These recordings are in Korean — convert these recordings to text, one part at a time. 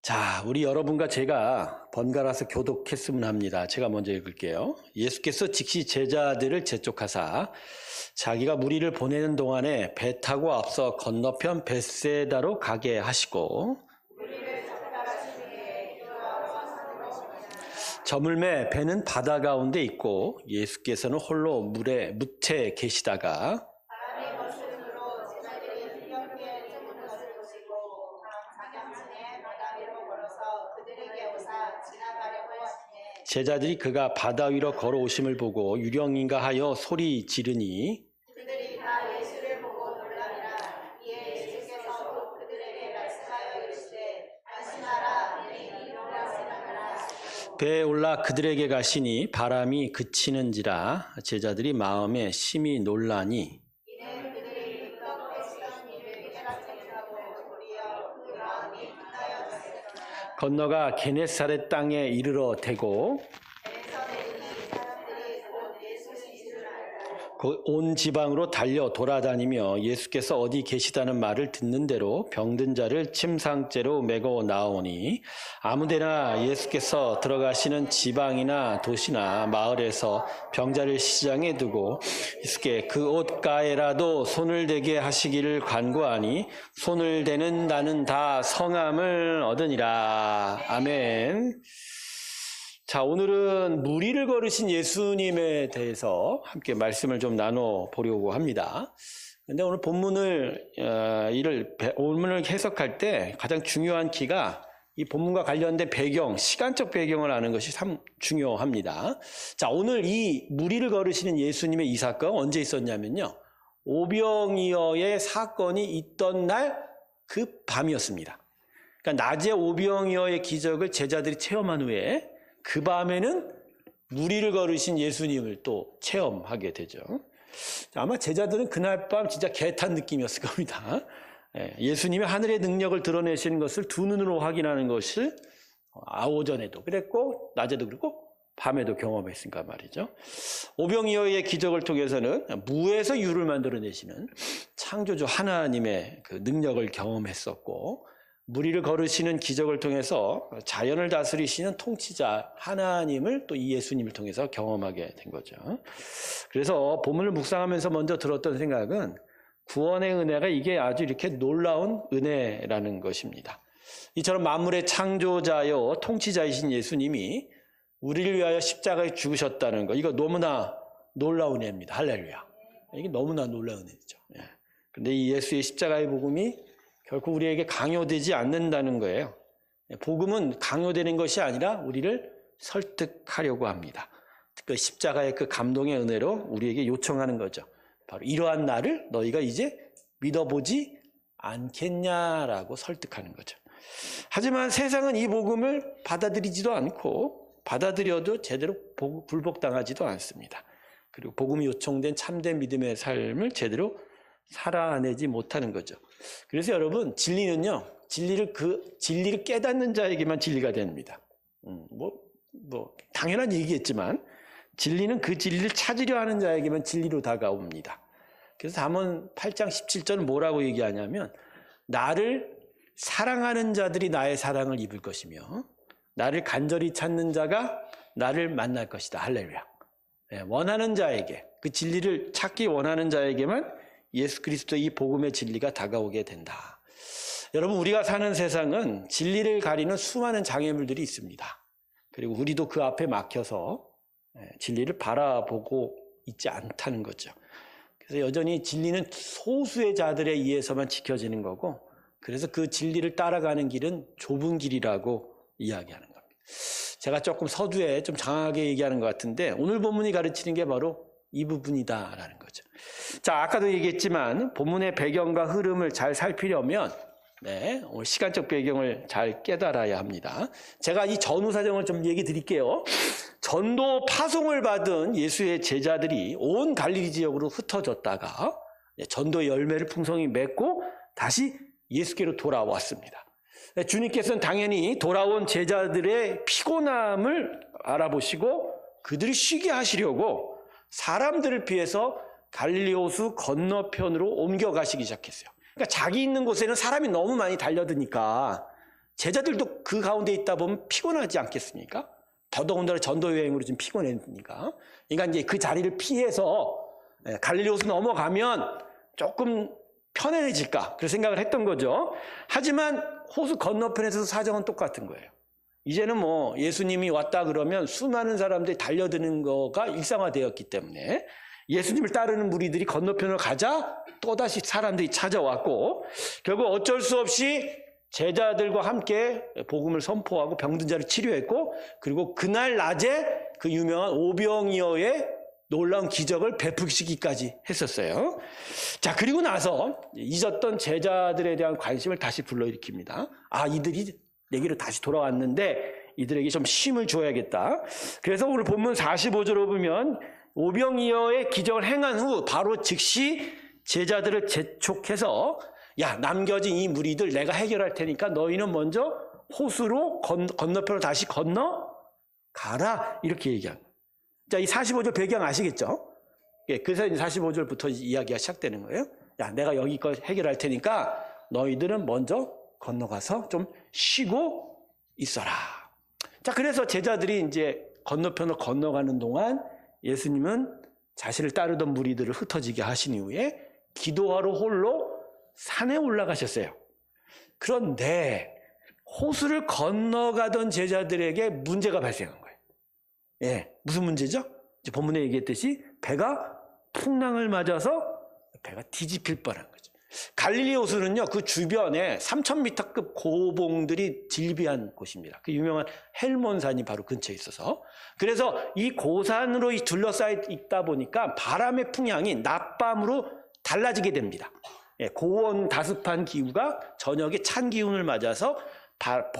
자, 우리 여러분과 제가 번갈아서 교독했으면 합니다. 제가 먼저 읽을게요. 예수께서 즉시 제자들을 재촉하사 자기가 무리를 보내는 동안에 배 타고 앞서 건너편 벳세다로 가게 하시고 저물매 배는 바다 가운데 있고 예수께서는 홀로 물에 묻혀 계시다가 제자들이 그가 바다 위로 걸어오심을 보고 유령인가 하여 소리 지르니 그들이 다 예수를 보고 놀라니라. 이에 예수께서 또 그들에게 말씀하여 이르시되 안심하라. 이는 이리로라 생각하라 하시고 배에 올라 그들에게 가시니 바람이 그치는지라 제자들이 마음에 심히 놀라니 이는 그들이 끄덕 대시던 일을 깨닫지못하고 도리어 그 마음이 끝나여 갔으나 건너가 게네사렛 땅에 이르러 대고 배에서 내리니 사람들이 곧 예수인 줄 알고 온 지방으로 달려 돌아다니며 예수께서 어디 계시다는 말을 듣는 대로 병든 자를 침상째로 메고 나오니 아무데나 예수께서 들어가시는 지방이나 도시나 마을에서 병자를 시장에 두고 예수께 그 옷가에라도 손을 대게 하시기를 간구하니 손을 대는 나는 다 성함을 얻으니라. 아멘. 자, 오늘은 무리를 걸으신 예수님에 대해서 함께 말씀을 좀 나눠보려고 합니다. 근데 오늘 본문을 해석할 때 가장 중요한 키가 이 본문과 관련된 배경, 시간적 배경을 아는 것이 참 중요합니다. 자, 오늘 이 무리를 걸으시는 예수님의 이 사건 언제 있었냐면요. 오병이어의 사건이 있던 날 그 밤이었습니다. 그러니까 낮에 오병이어의 기적을 제자들이 체험한 후에 그 밤에는 무리를 걸으신 예수님을 또 체험하게 되죠. 아마 제자들은 그날 밤 진짜 개탄 느낌이었을 겁니다. 예수님이 하늘의 능력을 드러내시는 것을 두 눈으로 확인하는 것을 오전에도 그랬고 낮에도 그랬고 밤에도 경험했으니까 말이죠. 오병이어의 기적을 통해서는 무에서 유를 만들어내시는 창조주 하나님의 그 능력을 경험했었고 무리를 걸으시는 기적을 통해서 자연을 다스리시는 통치자 하나님을 또 이 예수님을 통해서 경험하게 된 거죠. 그래서 본문을 묵상하면서 먼저 들었던 생각은 구원의 은혜가 이게 아주 이렇게 놀라운 은혜라는 것입니다. 이처럼 만물의 창조자요 통치자이신 예수님이 우리를 위하여 십자가에 죽으셨다는 거, 이거 너무나 놀라운 은혜입니다. 할렐루야. 이게 너무나 놀라운 은혜죠. 그런데 이 예수의 십자가의 복음이 결코 우리에게 강요되지 않는다는 거예요. 복음은 강요되는 것이 아니라 우리를 설득하려고 합니다. 그 십자가의 그 감동의 은혜로 우리에게 요청하는 거죠. 바로 이러한 나를 너희가 이제 믿어보지 않겠냐라고 설득하는 거죠. 하지만 세상은 이 복음을 받아들이지도 않고 받아들여도 제대로 굴복당하지도 않습니다. 그리고 복음이 요청된 참된 믿음의 삶을 제대로 살아내지 못하는 거죠. 그래서 여러분, 진리는요, 진리를 깨닫는 자에게만 진리가 됩니다. 당연한 얘기겠지만, 진리는 그 진리를 찾으려 하는 자에게만 진리로 다가옵니다. 그래서 잠언 8장 17절은 뭐라고 얘기하냐면, 나를 사랑하는 자들이 나의 사랑을 입을 것이며, 나를 간절히 찾는 자가 나를 만날 것이다. 할렐루야. 원하는 자에게, 그 진리를 찾기 원하는 자에게만 예수 그리스도의 이 복음의 진리가 다가오게 된다. 여러분, 우리가 사는 세상은 진리를 가리는 수많은 장애물들이 있습니다. 그리고 우리도 그 앞에 막혀서 진리를 바라보고 있지 않다는 거죠. 그래서 여전히 진리는 소수의 자들에 의해서만 지켜지는 거고, 그래서 그 진리를 따라가는 길은 좁은 길이라고 이야기하는 겁니다. 제가 조금 서두에 좀 장하게 얘기하는 것 같은데, 오늘 본문이 가르치는 게 바로 이 부분이다라는 거죠. 자, 아까도 얘기했지만 본문의 배경과 흐름을 잘 살피려면 오늘 시간적 배경을 잘 깨달아야 합니다. 제가 이 전후 사정을 좀 얘기 드릴게요. 전도 파송을 받은 예수의 제자들이 온 갈릴리 지역으로 흩어졌다가 전도의 열매를 풍성히 맺고 다시 예수께로 돌아왔습니다. 주님께서는 당연히 돌아온 제자들의 피곤함을 알아보시고 그들이 쉬게 하시려고 사람들을 피해서 갈릴리 호수 건너편으로 옮겨가시기 시작했어요. 그러니까 자기 있는 곳에는 사람이 너무 많이 달려드니까 제자들도 그 가운데 있다 보면 피곤하지 않겠습니까? 더더군다나 전도 여행으로 좀 피곤했으니까. 그러니까 이제 그 자리를 피해서 갈릴리 호수 넘어가면 조금 편안해질까 그런 생각을 했던 거죠. 하지만 호수 건너편에서 사정은 똑같은 거예요. 이제는 뭐 예수님이 왔다 그러면 수많은 사람들이 달려드는 거가 일상화되었기 때문에 예수님을 따르는 무리들이 건너편으로 가자 또다시 사람들이 찾아왔고, 결국 어쩔 수 없이 제자들과 함께 복음을 선포하고 병든 자를 치료했고, 그리고 그날 낮에 그 유명한 오병이어의 놀라운 기적을 베푸시기까지 했었어요. 자, 그리고 나서 잊었던 제자들에 대한 관심을 다시 불러일으킵니다. 아, 이들이 내게로 다시 돌아왔는데 이들에게 좀 힘을 줘야겠다. 그래서 오늘 본문 45절로 보면 오병이어의 기적을 행한 후 바로 즉시 제자들을 재촉해서, 야, 남겨진 이 무리들 내가 해결할 테니까 너희는 먼저 호수로 건너편으로 다시 건너가라, 이렇게 얘기한 거예요. 자, 이 45절 배경 아시겠죠? 그래서 이제 45절부터 이야기가 시작되는 거예요. 야, 내가 여기 거 해결할 테니까 너희들은 먼저 건너가서 좀 쉬고 있어라. 자, 그래서 제자들이 이제 건너편으로 건너가는 동안 예수님은 자신을 따르던 무리들을 흩어지게 하신 이후에 기도하러 홀로 산에 올라가셨어요. 그런데 호수를 건너가던 제자들에게 문제가 발생한 거예요. 예, 무슨 문제죠? 이제 본문에 얘기했듯이 배가 풍랑을 맞아서 배가 뒤집힐 뻔한 거죠. 갈릴리 호수는요, 그 주변에 3,000m급 고봉들이 질비한 곳입니다. 그 유명한 헬몬산이 바로 근처에 있어서, 그래서 이 고산으로 둘러싸여 있다 보니까 바람의 풍향이 낮밤으로 달라지게 됩니다. 예, 고온 다습한 기후가 저녁에 찬 기운을 맞아서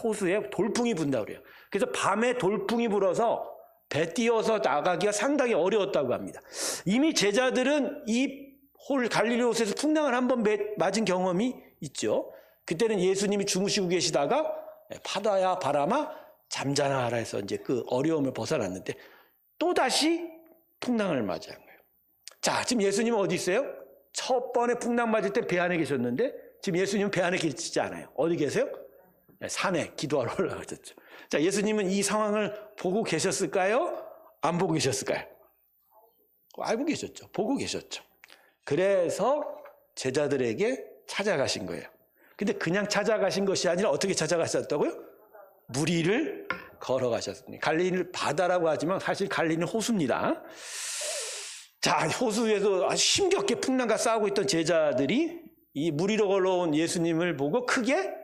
호수에 돌풍이 분다고 그래요. 그래서 밤에 돌풍이 불어서 배 띄어서 나가기가 상당히 어려웠다고 합니다. 이미 제자들은 이 갈릴리 호수에서 풍랑을 한번 맞은 경험이 있죠. 그때는 예수님이 주무시고 계시다가 바다야 바람아 잠자나 하라 해서 이제 그 어려움을 벗어났는데 또다시 풍랑을 맞이한 거예요. 자, 지금 예수님은 어디 있어요? 첫 번에 풍랑 맞을 때 배 안에 계셨는데 지금 예수님은 배 안에 계시지 않아요. 어디 계세요? 산에 기도하러 올라가셨죠. 자, 예수님은 이 상황을 보고 계셨을까요? 안 보고 계셨을까요? 알고 계셨죠. 보고 계셨죠. 그래서 제자들에게 찾아가신 거예요. 근데 그냥 찾아가신 것이 아니라 어떻게 찾아가셨다고요? 무리를 걸어가셨습니다. 갈릴리를 바다라고 하지만 사실 갈릴리는 호수입니다. 자, 호수에서 아주 힘겹게 풍랑과 싸우고 있던 제자들이 이 무리로 걸어온 예수님을 보고 크게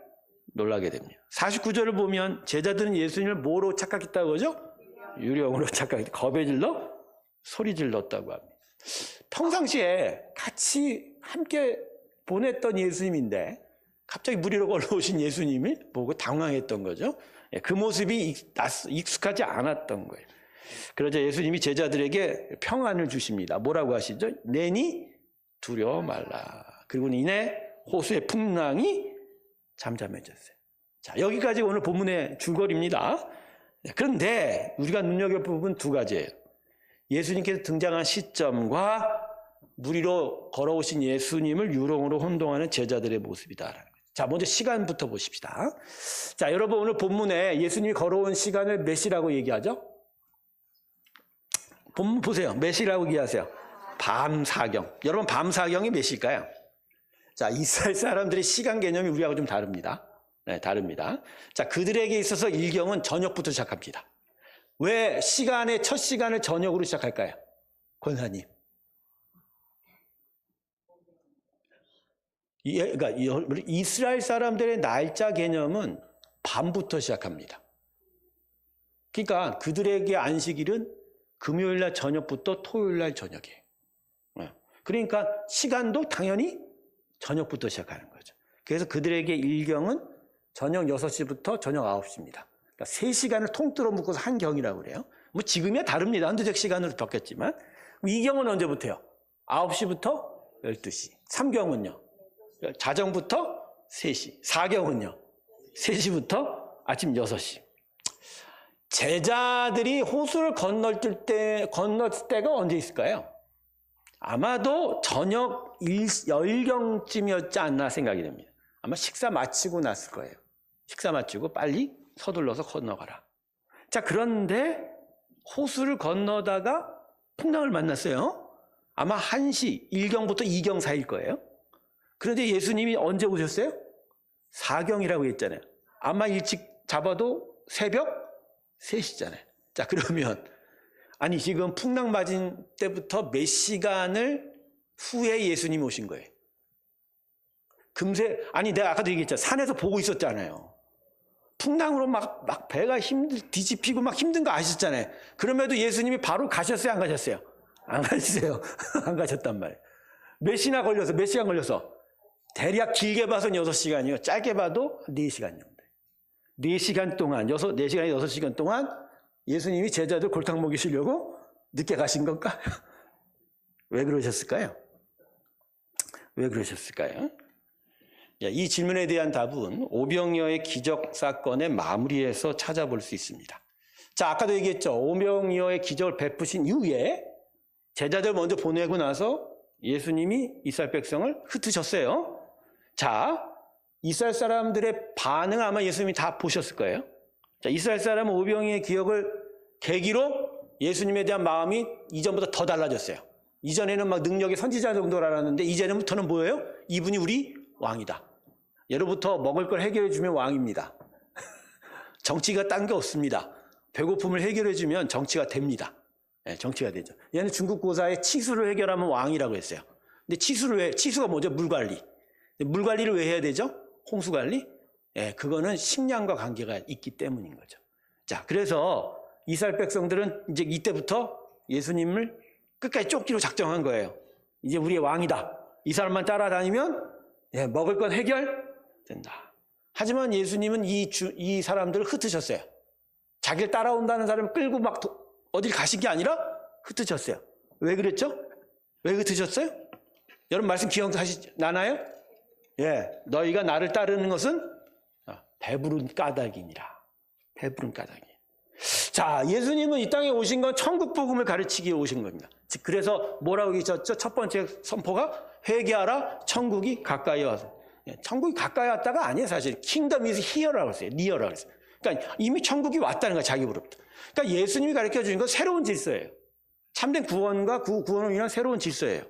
놀라게 됩니다. 49절을 보면 제자들은 예수님을 뭐로 착각했다고 그러죠? 유령으로 착각했다. 겁에 질러 소리 질렀다고 합니다. 평상시에 같이 함께 보냈던 예수님인데 갑자기 무리로 걸어오신 예수님을 보고 당황했던 거죠. 그 모습이 익숙하지 않았던 거예요. 그러자 예수님이 제자들에게 평안을 주십니다. 뭐라고 하시죠? 내니 두려워 말라. 그리고 이내 호수의 풍랑이 잠잠해졌어요. 자, 여기까지 오늘 본문의 줄거리입니다. 그런데 우리가 눈여겨볼 부분 두 가지예요. 예수님께서 등장한 시점과 무리로 걸어오신 예수님을 유령으로 혼동하는 제자들의 모습이다. 자, 먼저 시간부터 보십시다. 자, 여러분 오늘 본문에 예수님이 걸어온 시간을 몇 시라고 얘기하죠? 본문 보세요. 몇 시라고 얘기하세요? 밤사경. 여러분 밤사경이 몇 시일까요? 자, 이스라엘 사람들의 시간 개념이 우리하고 좀 다릅니다. 네, 다릅니다. 자, 그들에게 있어서 일경은 저녁부터 시작합니다. 왜 시간의 첫 시간을 저녁으로 시작할까요? 권사님. 그러니까 이스라엘 사람들의 날짜 개념은 밤부터 시작합니다. 그러니까 그들에게 안식일은 금요일 날 저녁부터 토요일 날 저녁이에요. 그러니까 시간도 당연히 저녁부터 시작하는 거죠. 그래서 그들에게 일경은 저녁 6시부터 저녁 9시입니다. 그러니까 3시간을 통틀어 묶어서 한 경이라고 그래요. 뭐 지금이야 다릅니다. 한두적 시간으로 바뀌었지만. 이 경은 언제부터요? 9시부터 12시. 3경은요? 자정부터 3시. 4경은요? 3시부터 아침 6시. 제자들이 호수를 건널 때가 언제 있을까요? 아마도 저녁 10경쯤이었지 않나 생각이 됩니다. 아마 식사 마치고 났을 거예요. 식사 마치고 빨리 서둘러서 건너가라. 자, 그런데 호수를 건너다가 풍랑을 만났어요. 아마 1시 1경부터 2경 사이일 거예요. 그런데 예수님이 언제 오셨어요? 4경이라고 했잖아요. 아마 일찍 잡아도 새벽 3시잖아요. 자, 그러면 아니 지금 풍랑 맞은 때부터 몇 시간을 후에 예수님 오신 거예요. 금세, 아니 내가 아까도 얘기했잖아요. 산에서 보고 있었잖아요. 풍랑으로 막 배가 뒤집히고 막 힘든 거 아셨잖아요. 그럼에도 예수님이 바로 가셨어요? 안 가셨어요? 안 가셨어요. 안 가셨단 말이에요. 몇 시간 걸려서? 대략 길게 봐서는 6시간이요. 짧게 봐도 4시간 정도. 4시간 동안, 4시간에 6시간 동안 예수님이 제자들 골탕 먹이시려고 늦게 가신 건가? 왜 그러셨을까요? 왜 그러셨을까요? 이 질문에 대한 답은 오병이어의 기적 사건의 마무리에서 찾아볼 수 있습니다. 자, 아까도 얘기했죠. 오병이어의 기적을 베푸신 이후에 제자들 먼저 보내고 나서 예수님이 이스라엘 백성을 흩으셨어요. 자, 이스라엘 사람들의 반응을 아마 예수님이 다 보셨을 거예요. 자, 이스라엘 사람은 오병이어의 기억을 계기로 예수님에 대한 마음이 이전보다 더 달라졌어요. 이전에는 막 능력의 선지자 정도로 알았는데 이제부터는 뭐예요? 이분이 우리 왕이다. 예로부터 먹을 걸 해결해 주면 왕입니다. 정치가 딴 게 없습니다. 배고픔을 해결해 주면 정치가 됩니다. 네, 정치가 되죠. 얘는 중국 고사의 치수를 해결하면 왕이라고 했어요. 근데 치수가 뭐죠? 물 관리. 물 관리를 왜 해야 되죠? 홍수 관리? 예, 그거는 식량과 관계가 있기 때문인 거죠. 자, 그래서 이스라엘 백성들은 이제 이때부터 예수님을 끝까지 쫓기로 작정한 거예요. 이제 우리의 왕이다. 이 사람만 따라다니면 예, 먹을 건 해결된다. 하지만 예수님은 이 사람들을 흩으셨어요. 자기를 따라온다는 사람을 끌고 막 어딜 가신 게 아니라 흩으셨어요. 왜 그랬죠? 왜 흩으셨어요? 여러분 말씀 기억나나요? 예, 너희가 나를 따르는 것은 배부른 까닭이니라. 배부른 까닭이. 자, 예수님은 이 땅에 오신 건 천국 복음을 가르치기 위해 오신 겁니다. 즉, 그래서 뭐라고 얘기하셨죠? 첫 번째 선포가 회개하라, 천국이 가까이 와서. 천국이 가까이 왔다가 아니에요, 사실. 킹덤 is here라고 했어요. near라고 했어요. 그러니까 이미 천국이 왔다는 거야, 자기로부터. 그러니까 예수님이 가르쳐 주신 건 새로운 질서예요. 참된 구원과 그 구원을 위한 새로운 질서예요.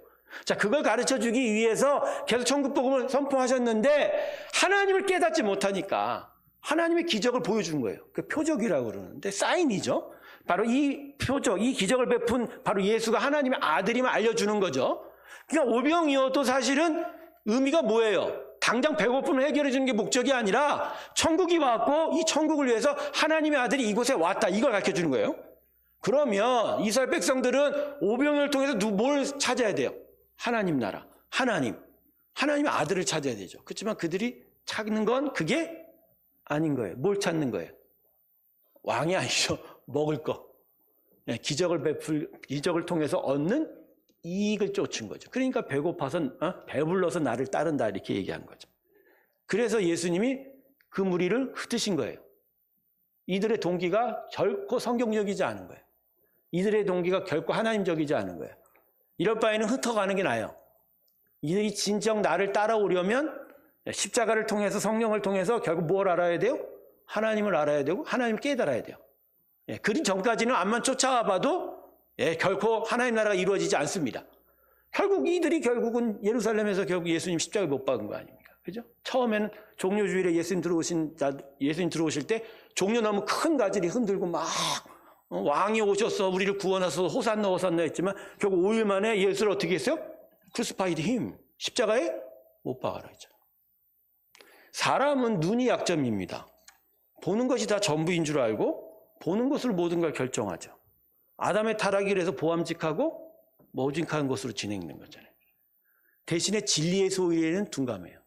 자, 그걸 가르쳐 주기 위해서 계속 천국 복음을 선포하셨는데 하나님을 깨닫지 못하니까 하나님의 기적을 보여준 거예요. 그 표적이라고 그러는데 사인이죠. 바로 이 표적, 이 기적을 베푼 바로 예수가 하나님의 아들임을 알려주는 거죠. 그러니까 오병이어도 사실은 의미가 뭐예요? 당장 배고픔을 해결해 주는 게 목적이 아니라 천국이 왔고 이 천국을 위해서 하나님의 아들이 이곳에 왔다. 이걸 가르쳐 주는 거예요. 그러면 이스라엘 백성들은 오병이어를 통해서 뭘 찾아야 돼요? 하나님 나라, 하나님의 아들을 찾아야 되죠. 그렇지만 그들이 찾는 건 그게 아닌 거예요. 뭘 찾는 거예요? 왕이 아니죠. 먹을 거. 기적을 통해서 얻는 이익을 쫓은 거죠. 그러니까 배불러서 나를 따른다 이렇게 얘기한 거죠. 그래서 예수님이 그 무리를 흩으신 거예요. 이들의 동기가 결코 성경적이지 않은 거예요. 이들의 동기가 결코 하나님적이지 않은 거예요. 이럴 바에는 흩어가는 게 나아요. 이들이 진정 나를 따라오려면 십자가를 통해서 성령을 통해서 결국 뭘 알아야 돼요? 하나님을 알아야 되고 하나님을 깨달아야 돼요. 그 전까지는 암만 쫓아와 봐도 결코 하나님 나라가 이루어지지 않습니다. 결국은 예루살렘에서 결국 예수님 십자가에 못 박은 거 아닙니까? 그죠? 처음에는 종려주일에 예수님 들어오실 때 종려 너무 큰 가지를 흔들고 막 왕이 오셔서 우리를 구원하소서 호산나 호산나 했지만 결국 5일 만에 예수를 어떻게 했어요? 크루시파이드 힘, 십자가에 못 박아라 했죠. 사람은 눈이 약점입니다. 보는 것이 다 전부인 줄 알고 보는 것으로 모든 걸 결정하죠. 아담의 타락이 해서 보암직하고 머직한 것으로 진행된 거잖아요. 대신에 진리의 소리에는 둔감해요.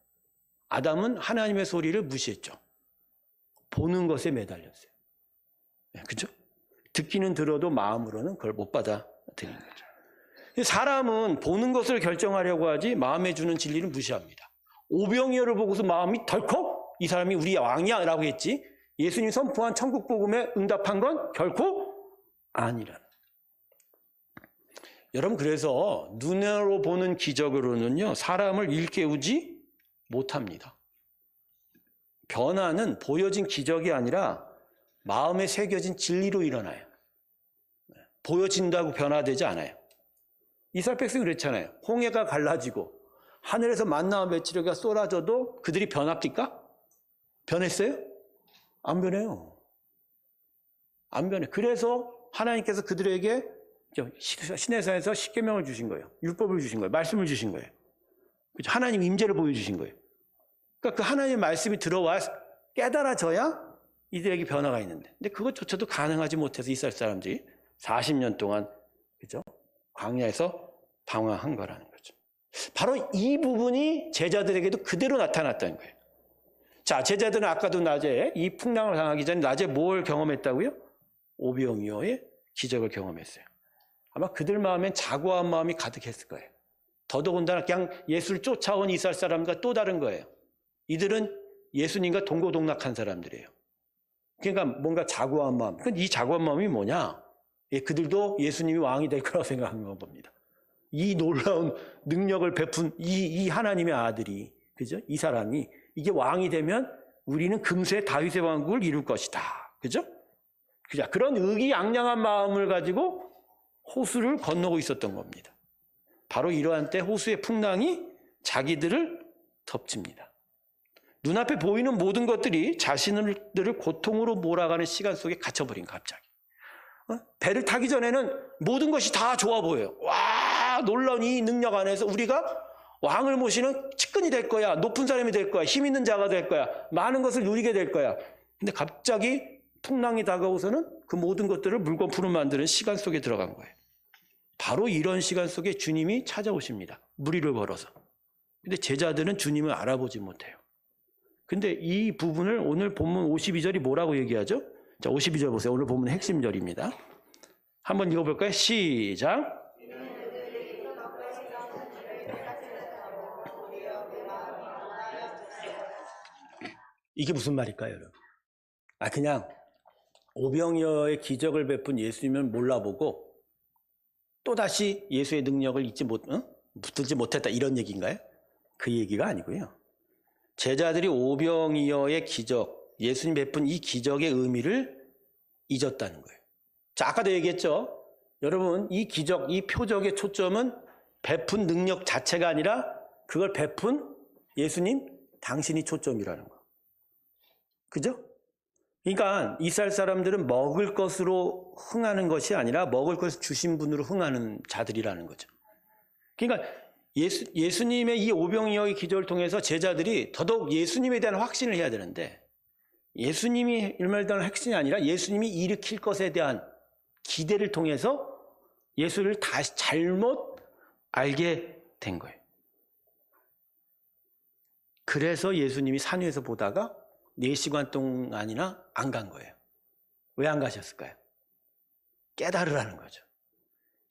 아담은 하나님의 소리를 무시했죠. 보는 것에 매달렸어요. 그렇죠? 듣기는 들어도 마음으로는 그걸 못 받아들이는 거죠. 사람은 보는 것을 결정하려고 하지 마음에 주는 진리를 무시합니다. 오병이어를 보고서 마음이 덜컥 이 사람이 우리 왕이야 라고 했지 예수님 선포한 천국 복음에 응답한 건 결코 아니라는. 여러분 그래서 눈으로 보는 기적으로는요 사람을 일깨우지 못합니다. 변화는 보여진 기적이 아니라 마음에 새겨진 진리로 일어나요. 보여진다고 변화되지 않아요. 이스라엘 백성이 그랬잖아요. 홍해가 갈라지고 하늘에서 만나와 메추리가 쏟아져도 그들이 변합니까? 변했어요? 안 변해요. 안 변해. 그래서 하나님께서 그들에게 시내산에서 십계명을 주신 거예요. 율법을 주신 거예요. 말씀을 주신 거예요. 하나님 임재를 보여주신 거예요. 그러니까 그 하나님의 말씀이 들어와 깨달아져야 이들에게 변화가 있는데, 근데 그것조차도 가능하지 못해서 이스라엘 사람들이 40년 동안 그죠? 광야에서 방황한 거라는 거죠. 바로 이 부분이 제자들에게도 그대로 나타났다는 거예요. 자, 제자들은 아까도 낮에 이 풍랑을 당하기 전에 낮에 뭘 경험했다고요? 오병이어의 기적을 경험했어요. 아마 그들 마음엔 자고한 마음이 가득했을 거예요. 더더군다나 그냥 예수를 쫓아온 이스라엘 사람과 또 다른 거예요. 이들은 예수님과 동고동락한 사람들이에요. 그러니까 뭔가 자고한 마음. 이 자고한 마음이 뭐냐? 그들도 예수님이 왕이 될 거라고 생각한 겁니다. 이 놀라운 능력을 베푼 이 하나님의 아들이, 그죠? 이 사람이 이게 왕이 되면 우리는 금세 다윗의 왕국을 이룰 것이다. 그죠? 그런 의기양양한 마음을 가지고 호수를 건너고 있었던 겁니다. 바로 이러한 때 호수의 풍랑이 자기들을 덮칩니다. 눈앞에 보이는 모든 것들이 자신들을 고통으로 몰아가는 시간 속에 갇혀버린 갑자기. 배를 타기 전에는 모든 것이 다 좋아 보여요. 와, 놀라운 이 능력 안에서 우리가 왕을 모시는 측근이 될 거야. 높은 사람이 될 거야. 힘 있는 자가 될 거야. 많은 것을 누리게 될 거야. 근데 갑자기 풍랑이 다가오서는 그 모든 것들을 물거품으로 만드는 시간 속에 들어간 거예요. 바로 이런 시간 속에 주님이 찾아오십니다. 무리를 걸어서. 근데 제자들은 주님을 알아보지 못해요. 근데 이 부분을 오늘 본문 52절이 뭐라고 얘기하죠? 자, 52절 보세요. 오늘 본문의 핵심 절입니다. 한번 읽어볼까요? 시작. 이게 무슨 말일까요, 여러분? 그냥 오병이어의 기적을 베푼 예수님을 몰라보고 또다시 예수의 능력을 붙들지 못했다, 이런 얘기인가요? 그 얘기가 아니고요. 제자들이 오병이어의 기적, 예수님 베푼 이 기적의 의미를 잊었다는 거예요. 자, 아까도 얘기했죠. 여러분, 이 기적, 이 표적의 초점은 베푼 능력 자체가 아니라 그걸 베푼 예수님 당신이 초점이라는 거. 그죠? 그러니까 이스라엘 사람들은 먹을 것으로 흥하는 것이 아니라 먹을 것을 주신 분으로 흥하는 자들이라는 거죠. 그러니까 예수님의 이 오병이어의 기적을 통해서 제자들이 더더욱 예수님에 대한 확신을 해야 되는데, 예수님이 일말대한 확신이 아니라 예수님이 일으킬 것에 대한 기대를 통해서 예수를 다시 잘못 알게 된 거예요. 그래서 예수님이 산 위에서 보다가 4시간 동안이나 안 간 거예요. 왜 안 가셨을까요? 깨달으라는 거죠.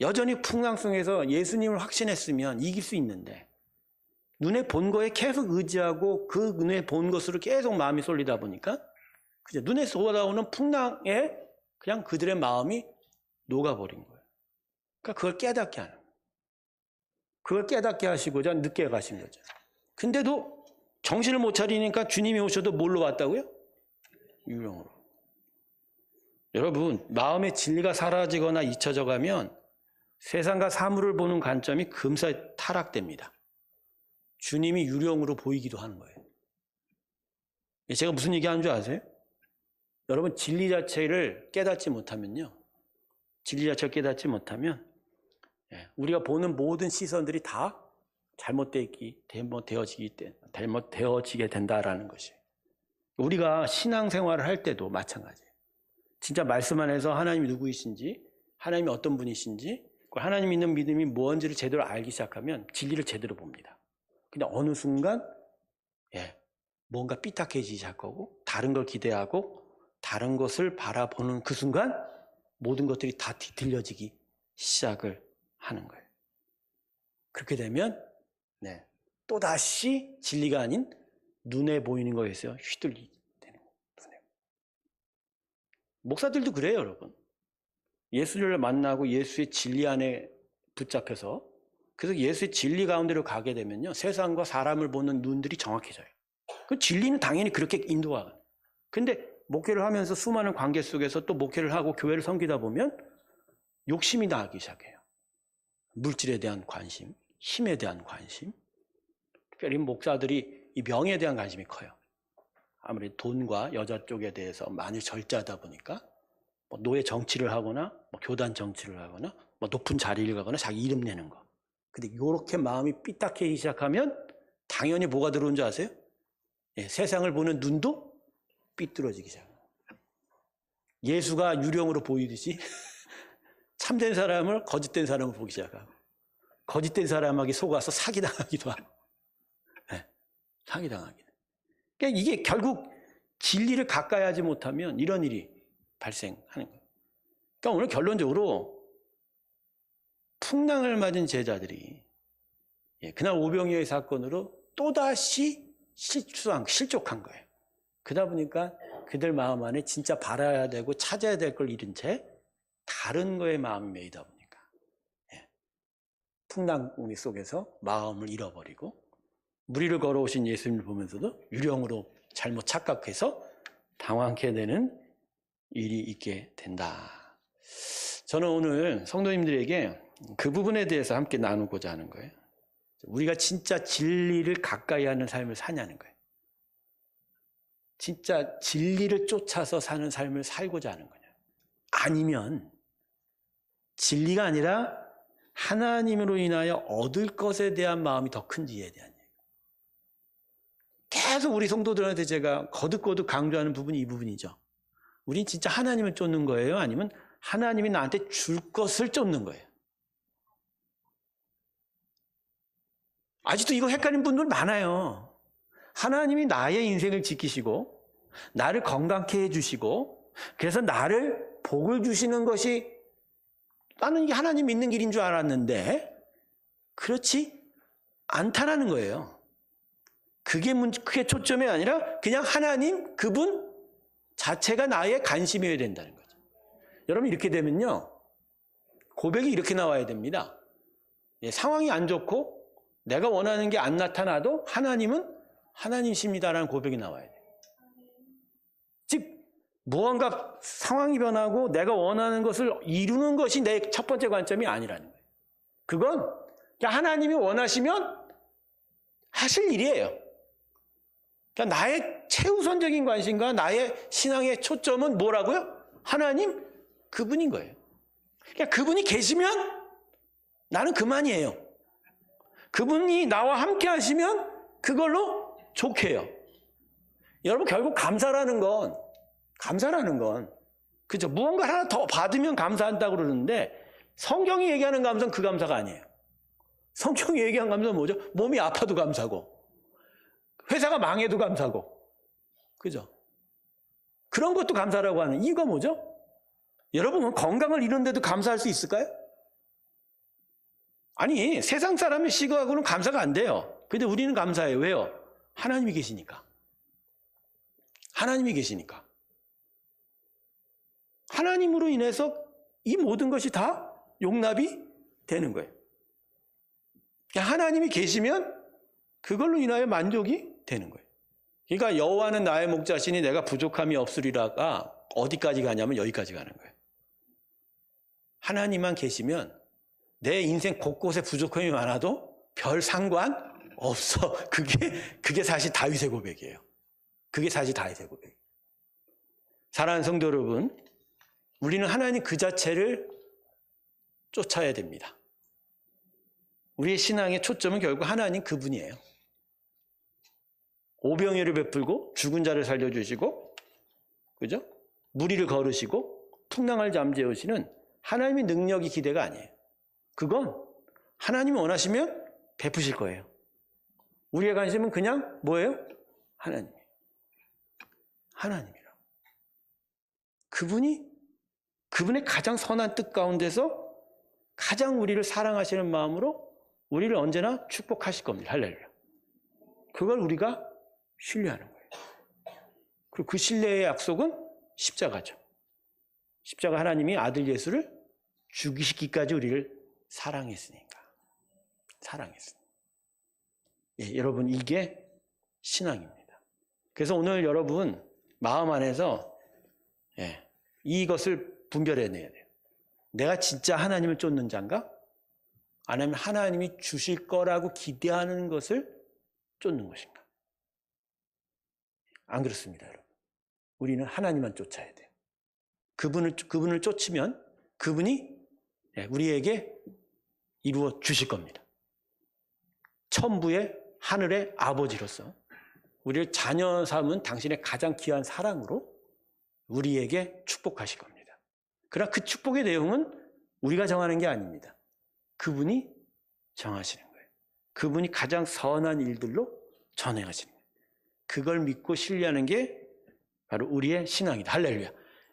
여전히 풍랑 속에서 예수님을 확신했으면 이길 수 있는데, 눈에 본 거에 계속 의지하고 그 눈에 본 것으로 계속 마음이 쏠리다 보니까 그죠? 눈에 쏟아오는 풍랑에 그냥 그들의 마음이 녹아버린 거예요. 그러니까 그걸 깨닫게 하는 거예요. 그걸 깨닫게 하시고자 늦게 가신 거죠. 근데도 정신을 못 차리니까 주님이 오셔도 뭘로 왔다고요? 유령으로. 여러분, 마음의 진리가 사라지거나 잊혀져 가면 세상과 사물을 보는 관점이 금세 타락됩니다. 주님이 유령으로 보이기도 하는 거예요. 제가 무슨 얘기하는 줄 아세요? 여러분, 진리 자체를 깨닫지 못하면요, 진리 자체를 깨닫지 못하면 우리가 보는 모든 시선들이 다 잘못되어지게 된다라는 것이. 우리가 신앙생활을 할 때도 마찬가지예요. 진짜 말씀 안에서 하나님이 누구이신지, 하나님이 어떤 분이신지, 하나님 있는 믿음이 뭔지를 제대로 알기 시작하면 진리를 제대로 봅니다. 근데 어느 순간 뭔가 삐딱해지기 시작하고 다른 걸 기대하고 다른 것을 바라보는 그 순간 모든 것들이 다 뒤틀려지기 시작을 하는 거예요. 그렇게 되면 또다시 진리가 아닌 눈에 보이는 거에서 휘둘리게 되는 거예요. 목사들도 그래요, 여러분. 예수를 만나고 예수의 진리 안에 붙잡혀서, 그래서 예수의 진리 가운데로 가게 되면요, 세상과 사람을 보는 눈들이 정확해져요. 그 진리는 당연히 그렇게 인도하고. 근데 목회를 하면서 수많은 관계 속에서 또 목회를 하고 교회를 섬기다 보면 욕심이 나기 시작해요. 물질에 대한 관심, 힘에 대한 관심. 특별히 목사들이 이 명예에 대한 관심이 커요. 아무래도 돈과 여자 쪽에 대해서 많이 절제하다 보니까 뭐 노예 정치를 하거나 뭐 교단 정치를 하거나 뭐 높은 자리를 가거나 자기 이름 내는 거. 근데 이렇게 마음이 삐딱해지기 시작하면 당연히 뭐가 들어온 줄 아세요? 예, 세상을 보는 눈도 삐뚤어지기 시작해요. 예수가 유령으로 보이듯이 참된 사람을 거짓된 사람을 보기 시작하고 거짓된 사람에게 속아서 사기당하기도 하고 네, 사기당하기도. 그러니까 이게 결국 진리를 가까이 하지 못하면 이런 일이 발생하는 거예요. 그러니까 오늘 결론적으로 풍랑을 맞은 제자들이 그날 오병이어의 사건으로 또다시 실족한 거예요. 그러다 보니까 그들 마음 안에 진짜 바라야 되고 찾아야 될 걸 잃은 채 다른 거에 마음이 매이다 보니까 풍랑 속에서 마음을 잃어버리고 무리를 걸어오신 예수님을 보면서도 유령으로 잘못 착각해서 당황케 되는 일이 있게 된다. 저는 오늘 성도님들에게 그 부분에 대해서 함께 나누고자 하는 거예요. 우리가 진짜 진리를 가까이 하는 삶을 사냐는 거예요. 진짜 진리를 쫓아서 사는 삶을 살고자 하는 거냐. 아니면 진리가 아니라 하나님으로 인하여 얻을 것에 대한 마음이 더 큰지에 대한 얘기예요. 계속 우리 성도들한테 제가 거듭거듭 강조하는 부분이 이 부분이죠. 우린 진짜 하나님을 쫓는 거예요? 아니면 하나님이 나한테 줄 것을 쫓는 거예요? 아직도 이거 헷갈리는 분들 많아요. 하나님이 나의 인생을 지키시고 나를 건강케 해주시고 그래서 나를 복을 주시는 것이 나는 이게 하나님 믿는 길인 줄 알았는데 그렇지 않다라는 거예요. 그게 초점이 아니라 그냥 하나님 그분 자체가 나의 관심이어야 된다는 거죠. 여러분 이렇게 되면요. 고백이 이렇게 나와야 됩니다. 상황이 안 좋고 내가 원하는 게 안 나타나도 하나님은 하나님이십니다라는 고백이 나와야 돼요. 즉 무언가 상황이 변하고 내가 원하는 것을 이루는 것이 내 첫 번째 관점이 아니라는 거예요. 그건 하나님이 원하시면 하실 일이에요. 그러니까 나의 최우선적인 관심과 나의 신앙의 초점은 뭐라고요? 하나님 그분인 거예요. 그러니까 그분이 계시면 나는 그만이에요. 그분이 나와 함께 하시면 그걸로 좋게 해요. 여러분 결국 감사라는 건 그죠? 무언가 하나 더 받으면 감사한다고 그러는데 성경이 얘기하는 감사는 그 감사가 아니에요. 성경이 얘기하는 감사는 뭐죠? 몸이 아파도 감사고 회사가 망해도 감사고 그죠? 그런 것도 감사라고 하는 이유가 뭐죠? 여러분은 건강을 잃는데도 감사할 수 있을까요? 아니 세상 사람의 시각으로는 감사가 안 돼요. 근데 우리는 감사해요. 왜요? 하나님이 계시니까. 하나님이 계시니까. 하나님으로 인해서 이 모든 것이 다 용납이 되는 거예요. 하나님이 계시면 그걸로 인하여 만족이 되는 거예요. 그러니까 여호와는 나의 목자시니 내가 부족함이 없으리라가 어디까지 가냐면 여기까지 가는 거예요. 하나님만 계시면 내 인생 곳곳에 부족함이 많아도 별 상관 없어. 그게 사실 다윗의 고백이에요. 그게 사실 다윗의 고백. 사랑하는 성도 여러분, 우리는 하나님 그 자체를 쫓아야 됩니다. 우리의 신앙의 초점은 결국 하나님 그분이에요. 오병이어를 베풀고 죽은 자를 살려주시고 그죠? 무리를 걸으시고 풍랑을 잠재우시는 하나님의 능력이 기대가 아니에요. 그건 하나님이 원하시면 베푸실 거예요. 우리의 관심은 그냥 뭐예요? 하나님이에요. 하나님이라고. 그분의 가장 선한 뜻 가운데서 가장 우리를 사랑하시는 마음으로 우리를 언제나 축복하실 겁니다. 할렐루야. 그걸 우리가 신뢰하는 거예요. 그리고 그 신뢰의 약속은 십자가죠. 십자가 하나님이 아들 예수를 죽이시기까지 우리를 사랑했으니까. 사랑했으니까. 예, 여러분 이게 신앙입니다. 그래서 오늘 여러분 마음 안에서 이것을 분별해내야 돼요. 내가 진짜 하나님을 쫓는 자인가? 아니면 하나님이 주실 거라고 기대하는 것을 쫓는 것인가? 안 그렇습니다, 여러분. 우리는 하나님만 쫓아야 돼요. 그분을 쫓으면 그분이 우리에게 이루어 주실 겁니다. 천부의 하늘의 아버지로서 우리를 자녀 삼은 당신의 가장 귀한 사랑으로 우리에게 축복하실 겁니다. 그러나 그 축복의 내용은 우리가 정하는 게 아닙니다. 그분이 정하시는 거예요. 그분이 가장 선한 일들로 전행하시는 거예요. 그걸 믿고 신뢰하는 게 바로 우리의 신앙이다. 할렐루야.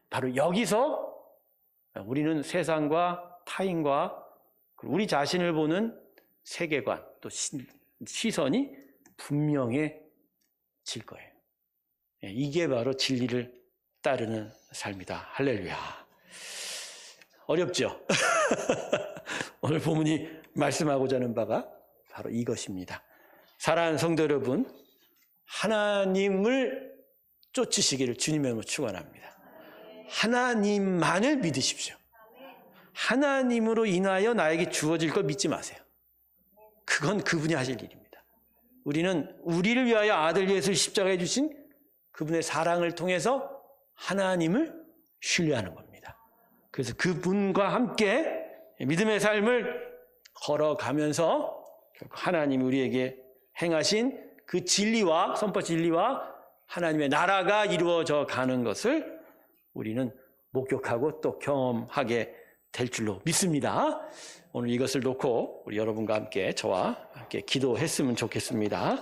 바로 여기서 우리는 세상과 타인과 우리 자신을 보는 세계관 또 시선이 분명해질 거예요. 이게 바로 진리를 따르는 삶이다. 할렐루야. 어렵죠? 오늘 본문이 말씀하고자 하는 바가 바로 이것입니다. 사랑하는 성도 여러분, 하나님을 쫓으시기를 주님의 이름으로 축원합니다. 하나님만을 믿으십시오. 하나님으로 인하여 나에게 주어질 걸 믿지 마세요. 그건 그분이 하실 일입니다. 우리는 우리를 위하여 아들 예수를 십자가에 주신 그분의 사랑을 통해서 하나님을 신뢰하는 겁니다. 그래서 그분과 함께 믿음의 삶을 걸어가면서 결국 하나님이 우리에게 행하신 그 진리와 선포 진리와 하나님의 나라가 이루어져 가는 것을 우리는 목격하고 또 경험하게 될 줄로 믿습니다. 오늘 이것을 놓고 우리 여러분과 함께 저와 함께 기도했으면 좋겠습니다.